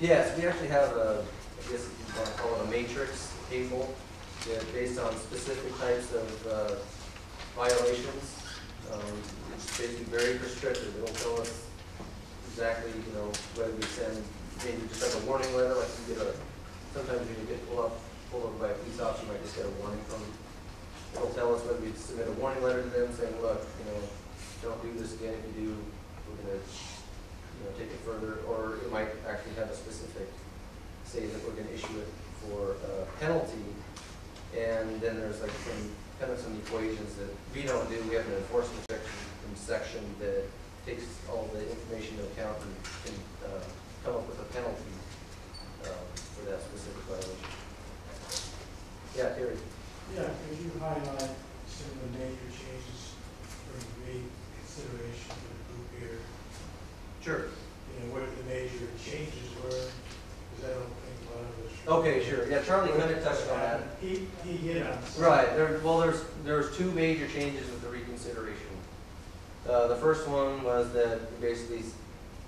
Yes, we actually have a, I guess you want to call it a matrix table that based on specific types of violations. It's basically very prescriptive. It'll tell us exactly, whether we send maybe just like a warning letter, like you get sometimes when you get pulled over by a police officer, you might just get a warning from them. It'll tell us whether we submit a warning letter to them saying, look, don't do this again. If you do, we're going to take it further. Or it might actually have a specific, say that we're going to issue it for a penalty. And then there's like some equations that we don't do. We have an enforcement section that takes all the information into account and can come up with a penalty for that specific violation. Yeah, Terry. Yeah, could you highlight some of the major changes for reconsideration for the group here? Sure. What the major changes were, because I don't think a lot of us. Okay, sure. Yeah, Charlie kind of touched on that. He hit on some. Right. There's two major changes with the reconsideration. The first one was that we basically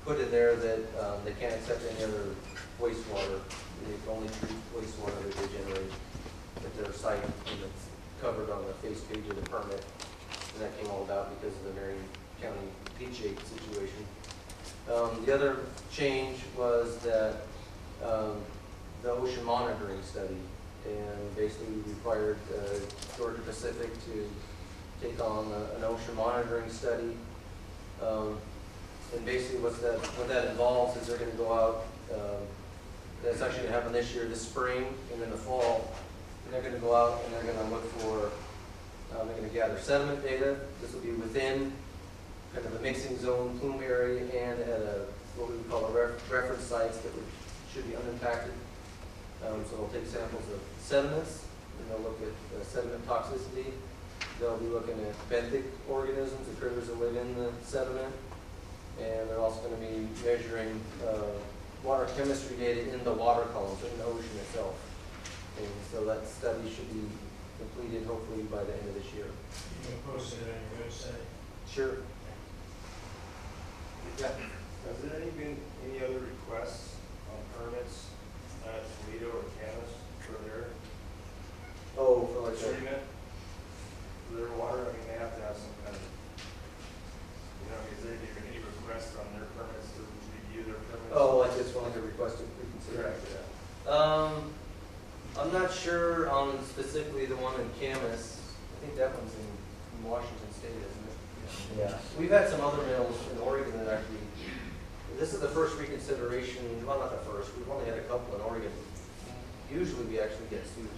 put in there that they can't accept any other wastewater. They can only treat wastewater that they generate at their site, and it's covered on the face page of the permit. And that came all about because of the Marion County leachate situation. The other change was that the ocean monitoring study, and basically we required Georgia Pacific to take on an ocean monitoring study. And basically what that involves is they're going to go out, that's actually going to happen this year, this spring, and in the fall, and they're going to go out and they're going to look for, they're going to gather sediment data. This will be within kind of a mixing zone plume area and at what we would call a reference sites that should be unimpacted. So they'll take samples of sediments, and they'll look at sediment toxicity. They'll be looking at benthic organisms, the critters that live in the sediment, and they're also going to be measuring water chemistry data in the water columns, in the ocean itself. And so that study should be completed hopefully by the end of this year. You can post it on your website. Sure. Yeah. Has there been any other requests on permits at Toledo or Camas for their For like treatment? For their water? I mean, they have to have some kind of, is there any requests on their permits to review their permits? like this one, like a request to reconsider. Yeah. I'm not sure on specifically the one in Camas. I think that one's in Washington State, isn't it? Yeah. We've had some other mills in Oregon that actually, this is the first reconsideration, well, not the first, we've only had a couple in Oregon. Usually we actually get sued.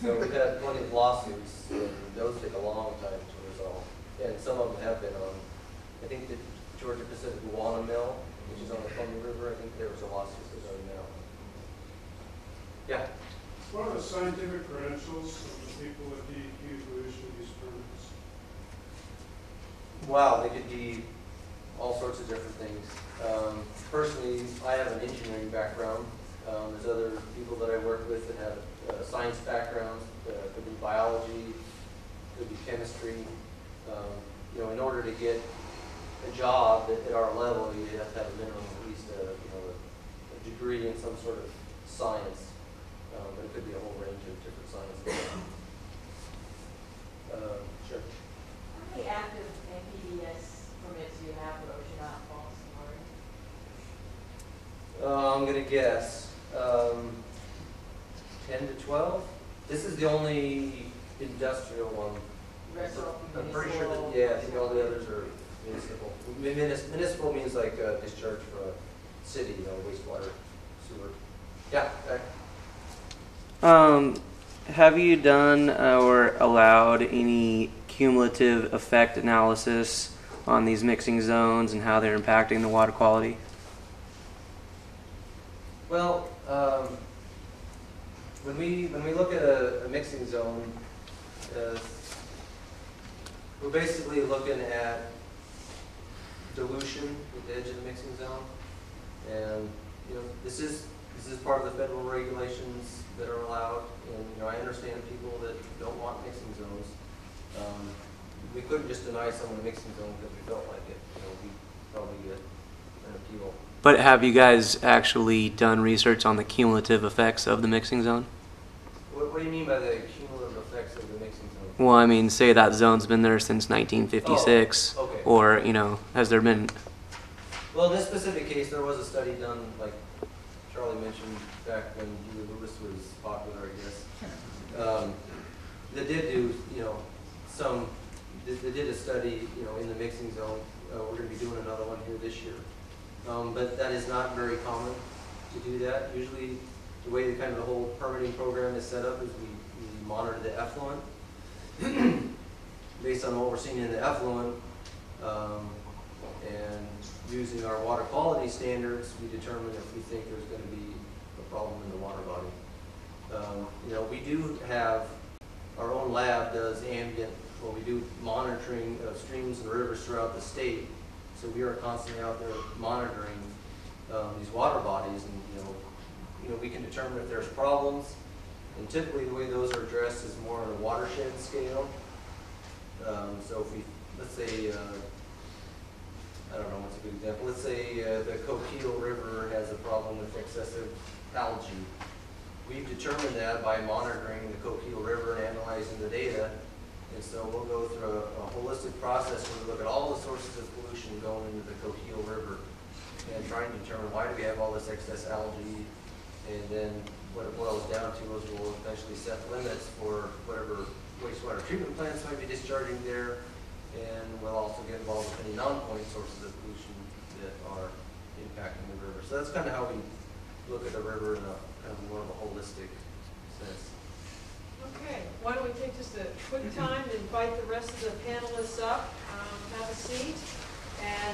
So we've had plenty of lawsuits, and those take a long time to resolve. And some of them have been on, I think the Georgia Pacific Wana Mill, which is on the Columbia River, I think there was a lawsuit regarding that. Yeah. What are the scientific credentials of the people at DEQ who issue these permits? Wow, they could be all sorts of different things. Personally, I have an engineering background. There's other people that I work with that have science backgrounds. Could be biology, could be chemistry. In order to get a job at our level, you have to have a minimum at least a degree in some sort of science. But it could be a whole range of different sciences. Sure. How many active NPDES permits do you have for ocean outfalls in Oregon? I'm going to guess 10 to 12. This is the only industrial one. I'm pretty sure that, I think all the others are municipal. Municipal means like discharge for a city, wastewater, sewer. Yeah. Have you done or allowed any cumulative effect analysis on these mixing zones and how they're impacting the water quality? Well, when we look at a mixing zone, we're basically looking at dilution at the edge of the mixing zone, and this is part of the federal regulations that are allowed. And I understand people that don't want mixing zones. We couldn't just deny someone a mixing zone because we felt like it. We probably get an appeal. But have you guys actually done research on the cumulative effects of the mixing zone? What do you mean by the cumulative effects of the mixing zone? Well, I mean, say that zone's been there since 1956, Oh, okay. or, you know, has there been, Well, in this specific case, there was a study done, like Charlie mentioned, back when Huey Lewis was popular, I guess. That did do, you know, they did a study, you know, in the mixing zone. We're going to be doing another one here this year. But that is not very common to do that. Usually, the way the kind of the whole permitting program is set up is we monitor the effluent. Based on what we're seeing in the effluent, and using our water quality standards, we determine if we think there's going to be a problem in the water body. You know, we do have, our own lab does ambient, well, we do monitoring of streams and rivers throughout the state. So we are constantly out there monitoring these water bodies, and you know, we can determine if there's problems. And typically, the way those are addressed is more on a watershed scale. So if we, let's say, I don't know what's a good example. Let's say the Coquille River has a problem with excessive algae. We've determined that by monitoring the Coquille River and analyzing the data. And so we'll go through a holistic process where we look at all the sources of pollution going into the Coquille River and trying to determine why do we have all this excess algae. And then what it boils down to is we'll eventually set limits for whatever wastewater treatment plants might be discharging there. And we'll also get involved with any non-point sources of pollution that are impacting the river. So that's kind of how we look at the river in a kind of more of a holistic sense. Okay, why don't we take just a quick time to invite the rest of the panelists up, have a seat, and